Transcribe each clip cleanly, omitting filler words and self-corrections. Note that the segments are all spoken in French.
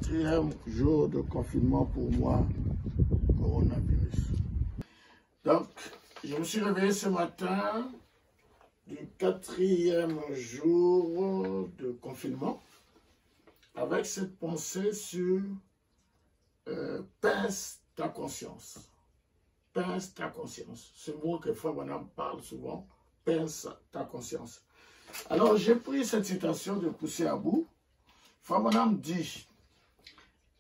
4e jour de confinement pour moi, coronavirus. Donc, je me suis réveillé ce matin du 4e jour de confinement avec cette pensée sur pince ta conscience. Pince ta conscience. Ce mot que Frère Branham parle souvent, pince ta conscience. Alors, j'ai pris cette citation de Poussé à bout. Frère Branham dit,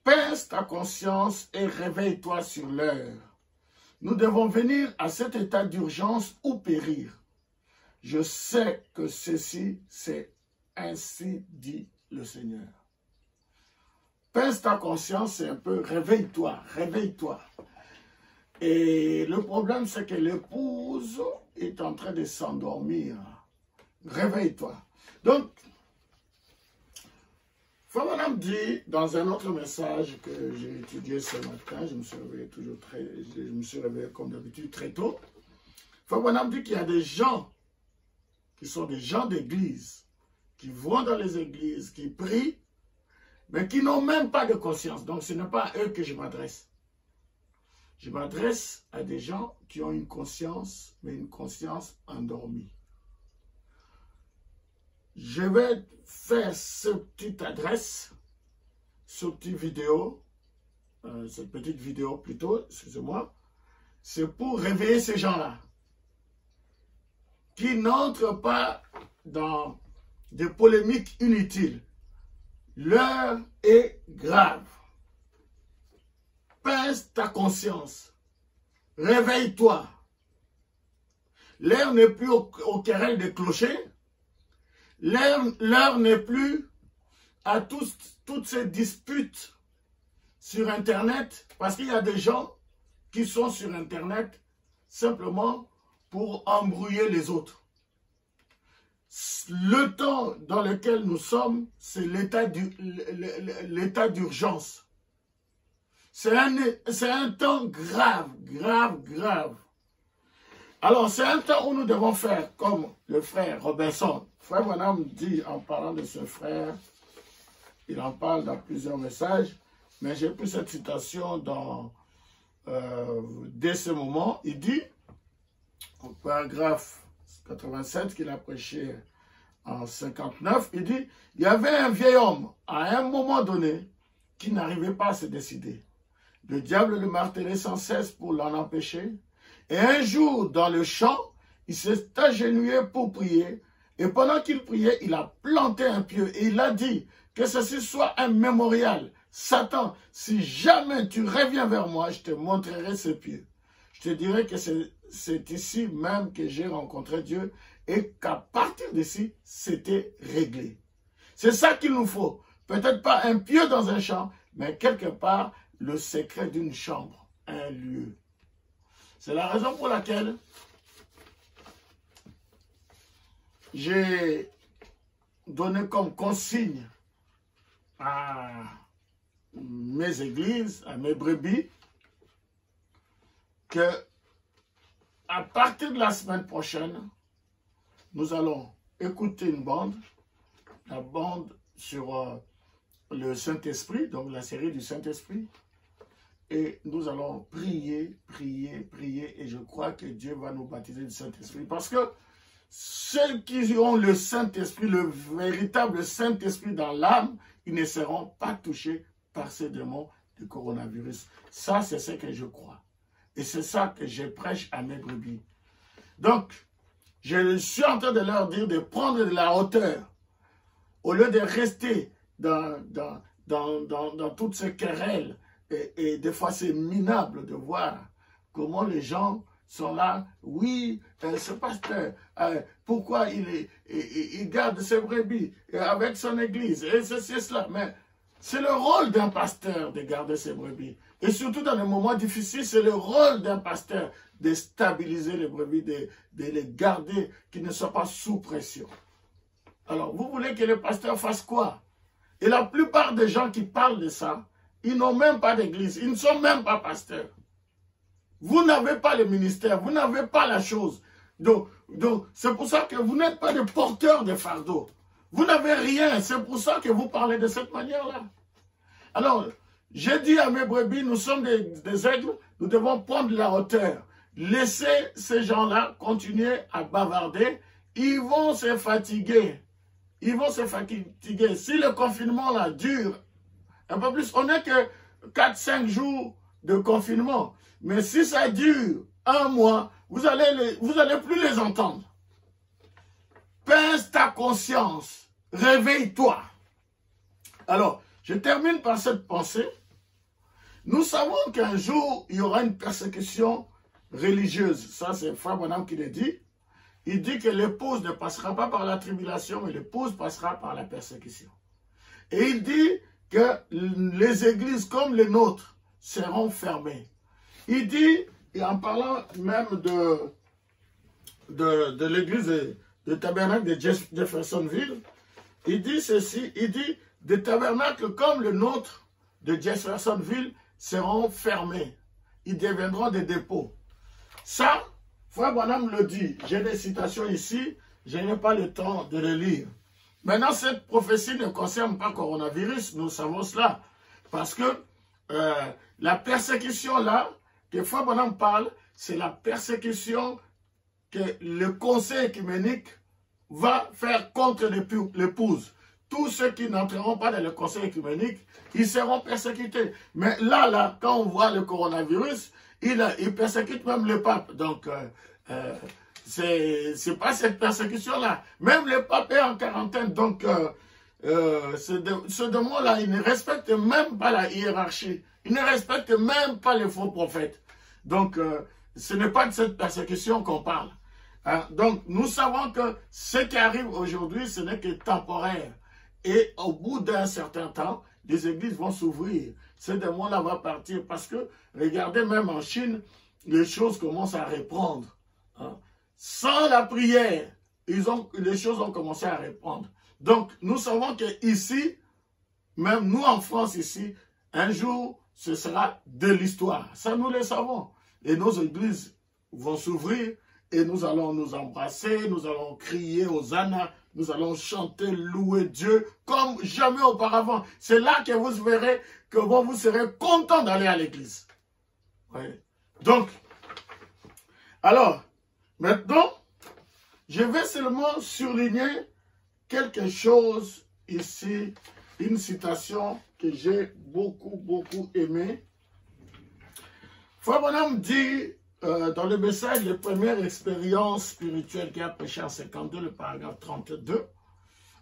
pince ta conscience et réveille-toi sur l'heure. Nous devons venir à cet état d'urgence ou périr. Je sais que ceci, c'est ainsi dit le Seigneur. Pince ta conscience, c'est un peu réveille-toi, réveille-toi. Et le problème, c'est que l'épouse est en train de s'endormir. Réveille-toi. Donc, Frère Branham dit dans un autre message que j'ai étudié ce matin, je me suis réveillé comme d'habitude très tôt. Frère Branham dit qu'il y a des gens qui sont des gens d'église, qui vont dans les églises, qui prient, mais qui n'ont même pas de conscience. Donc ce n'est pas à eux que je m'adresse. Je m'adresse à des gens qui ont une conscience, mais une conscience endormie. Je vais faire cette petite adresse, cette petite vidéo plutôt, excusez-moi, c'est pour réveiller ces gens-là, qui n'entrent pas dans des polémiques inutiles. L'heure est grave. Pince ta conscience. Réveille-toi. L'heure n'est plus aux querelles des clochers. L'heure n'est plus à toutes ces disputes sur Internet, parce qu'il y a des gens qui sont sur Internet simplement pour embrouiller les autres. Le temps dans lequel nous sommes, c'est l'état d'urgence. C'est un temps grave, grave, grave. Alors, c'est un temps où nous devons faire comme le frère Robinson. Frère Branham dit, en parlant de ce frère, il en parle dans plusieurs messages, mais j'ai pris cette citation dès ce moment. Il dit, au paragraphe 87 qu'il a prêché en 59, il dit, il y avait un vieil homme, à un moment donné, qui n'arrivait pas à se décider. Le diable le martelait sans cesse pour l'en empêcher. Et un jour, dans le champ, il s'est agenouillé pour prier. Et pendant qu'il priait, il a planté un pieu. Et il a dit que ceci soit un mémorial. Satan, si jamais tu reviens vers moi, je te montrerai ce pieu. Je te dirai que c'est ici même que j'ai rencontré Dieu. Et qu'à partir d'ici, c'était réglé. C'est ça qu'il nous faut. Peut-être pas un pieu dans un champ, mais quelque part, le secret d'une chambre, un lieu. C'est la raison pour laquelle j'ai donné comme consigne à mes églises, à mes brebis, que à partir de la semaine prochaine, nous allons écouter une bande, la bande sur le Saint-Esprit, donc la série du Saint-Esprit. Et nous allons prier, prier, prier. Et je crois que Dieu va nous baptiser du Saint-Esprit. Parce que ceux qui ont le Saint-Esprit, le véritable Saint-Esprit dans l'âme, ils ne seront pas touchés par ces démons du coronavirus. Ça, c'est ce que je crois. Et c'est ça que je prêche à mes brebis. Donc, je suis en train de leur dire de prendre de la hauteur. Au lieu de rester dans toutes ces querelles. Et des fois, c'est minable de voir comment les gens sont là. Oui, ce pasteur, pourquoi il garde ses brebis avec son église, et ceci, cela. Mais c'est le rôle d'un pasteur de garder ses brebis. Et surtout dans les moments difficiles, c'est le rôle d'un pasteur de stabiliser les brebis, de les garder, qu'ils ne soient pas sous pression. Alors, vous voulez que le pasteur fasse quoi? Et la plupart des gens qui parlent de ça, ils n'ont même pas d'église, ils ne sont même pas pasteurs. Vous n'avez pas le ministère, vous n'avez pas la chose. Donc c'est pour ça que vous n'êtes pas des porteurs de fardeau. Vous n'avez rien, c'est pour ça que vous parlez de cette manière-là. Alors, j'ai dit à mes brebis, nous sommes des aigles, nous devons prendre la hauteur. Laissez ces gens-là continuer à bavarder. Ils vont se fatiguer. Ils vont se fatiguer. Si le confinement là dure un peu plus, on n'est que 4-5 jours de confinement. Mais si ça dure un mois, vous allez plus les entendre. Pèse ta conscience. Réveille-toi. Alors, je termine par cette pensée. Nous savons qu'un jour, il y aura une persécution religieuse. Ça, c'est Frère Branham qui le dit. Il dit que l'épouse ne passera pas par la tribulation, mais l'épouse passera par la persécution. Et il dit que les églises comme les nôtres seront fermées. Il dit, et en parlant même de l'église de tabernacle de Jeffersonville, il dit ceci, il dit, des tabernacles comme le nôtre de Jeffersonville seront fermés. Ils deviendront des dépôts. Ça, Frère Branham le dit. J'ai des citations ici, je n'ai pas le temps de les lire. Maintenant, cette prophétie ne concerne pas le coronavirus, nous savons cela. Parce que la persécution là, que Frère Branham parle, c'est la persécution que le conseil œcuménique va faire contre l'épouse. Tous ceux qui n'entreront pas dans le conseil œcuménique, ils seront persécutés. Mais là, quand on voit le coronavirus, il persécute même le pape. Donc, c'est pas cette persécution-là. Même le pape est en quarantaine. Donc, ce démon-là, il ne respecte même pas la hiérarchie. Il ne respecte même pas les faux prophètes. Donc, ce n'est pas de cette persécution qu'on parle. Hein? Donc, nous savons que ce qui arrive aujourd'hui, ce n'est que temporaire. Et au bout d'un certain temps, les églises vont s'ouvrir. Ce démon-là va partir parce que, regardez, même en Chine, les choses commencent à reprendre. Hein. Sans la prière, les choses ont commencé à reprendre. Donc, nous savons qu'ici, même nous en France ici, un jour, ce sera de l'histoire. Ça, nous le savons. Et nos églises vont s'ouvrir et nous allons nous embrasser, nous allons crier Hosanna, nous allons chanter, louer Dieu comme jamais auparavant. C'est là que vous verrez que vous serez content d'aller à l'église. Oui. Donc, alors, maintenant, je vais seulement souligner quelque chose ici, une citation que j'ai beaucoup aimée. Frère Branham dit dans le message, les premières expériences spirituelles qu'il a prêché en 52, le paragraphe 32,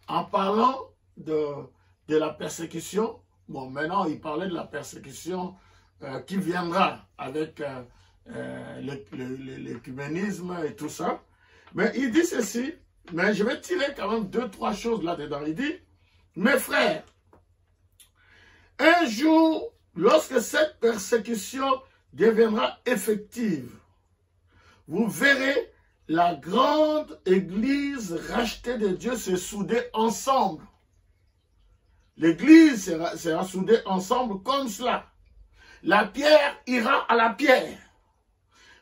en parlant de la persécution. Bon, maintenant, il parlait de la persécution qui viendra avec l'écuménisme et tout ça. Mais il dit ceci, mais je vais tirer quand même 2-3 choses là-dedans. Il dit, mes frères, un jour, lorsque cette persécution deviendra effective, vous verrez la grande église rachetée de Dieu se souder ensemble. L'église sera soudée ensemble comme cela. La pierre ira à la pierre.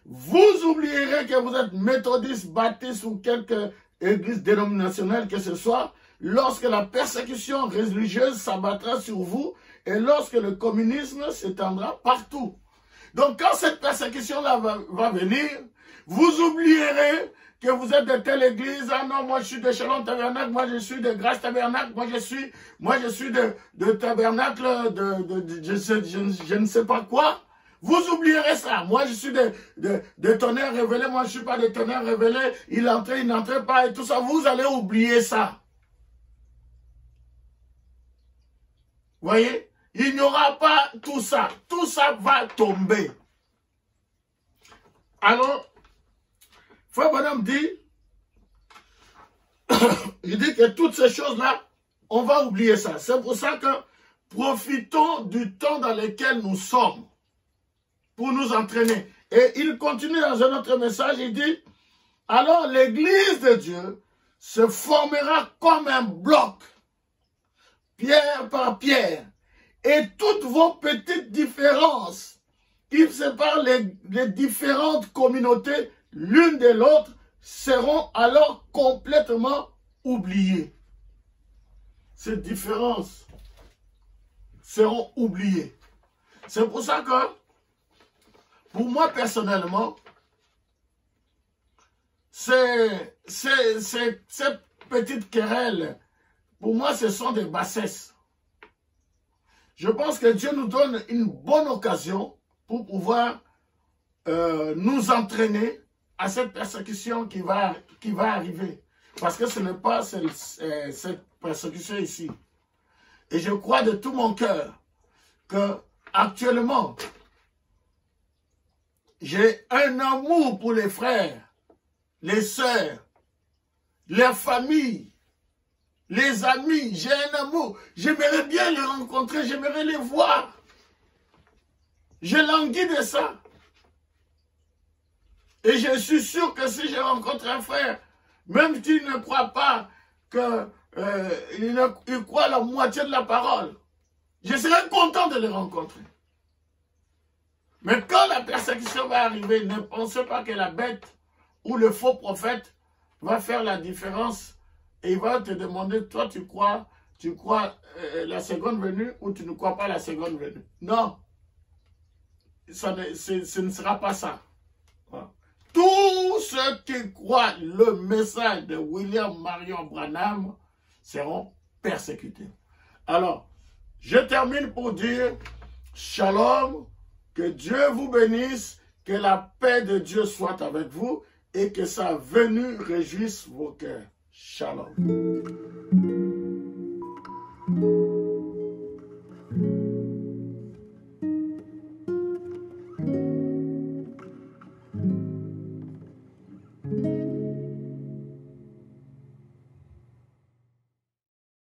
Vous oublierez que vous êtes méthodiste, baptiste ou quelque église dénominationnelle que ce soit, lorsque la persécution religieuse s'abattra sur vous et lorsque le communisme s'étendra partout. Donc quand cette persécution-là va venir, vous oublierez que vous êtes de telle église. Ah non, moi je suis de Shalom Tabernacle, moi je suis de Grâce Tabernacle, moi je suis de Tabernacle, je ne sais pas quoi. Vous oublierez ça. Moi je suis de Tonnerre révélé, moi je ne suis pas de Tonnerre révélé, il entrait, il n'entrait pas et tout ça. Vous allez oublier ça. Voyez? Il n'y aura pas tout ça. Tout ça va tomber. Alors, Frère Branham dit, il dit que toutes ces choses-là, on va oublier ça. C'est pour ça que profitons du temps dans lequel nous sommes pour nous entraîner. Et il continue dans un autre message, il dit, alors l'église de Dieu se formera comme un bloc, pierre par pierre, et toutes vos petites différences qui séparent les différentes communautés l'une de l'autre seront alors complètement oubliées. Ces différences seront oubliés. C'est pour ça que, pour moi personnellement, ces petites querelles, pour moi, ce sont des bassesses. Je pense que Dieu nous donne une bonne occasion pour pouvoir nous entraîner à cette persécution qui va arriver. Parce que ce n'est pas cette persécution ici. Et je crois de tout mon cœur que actuellement, j'ai un amour pour les frères, les sœurs, les familles, les amis. J'ai un amour. J'aimerais bien les rencontrer, j'aimerais les voir. Je languis de ça. Et je suis sûr que si je rencontre un frère, même s'il ne croit pas que il croit la moitié de la parole, je serai content de le rencontrer. Mais quand la persécution va arriver, ne pensez pas que la bête ou le faux prophète va faire la différence et il va te demander, toi tu crois la seconde venue ou tu ne crois pas la seconde venue. Non, ce ne sera pas ça. Tous ceux qui croient le message de William Marion Branham seront persécutés. Alors, je termine pour dire shalom, que Dieu vous bénisse, que la paix de Dieu soit avec vous et que sa venue réjouisse vos cœurs. Shalom.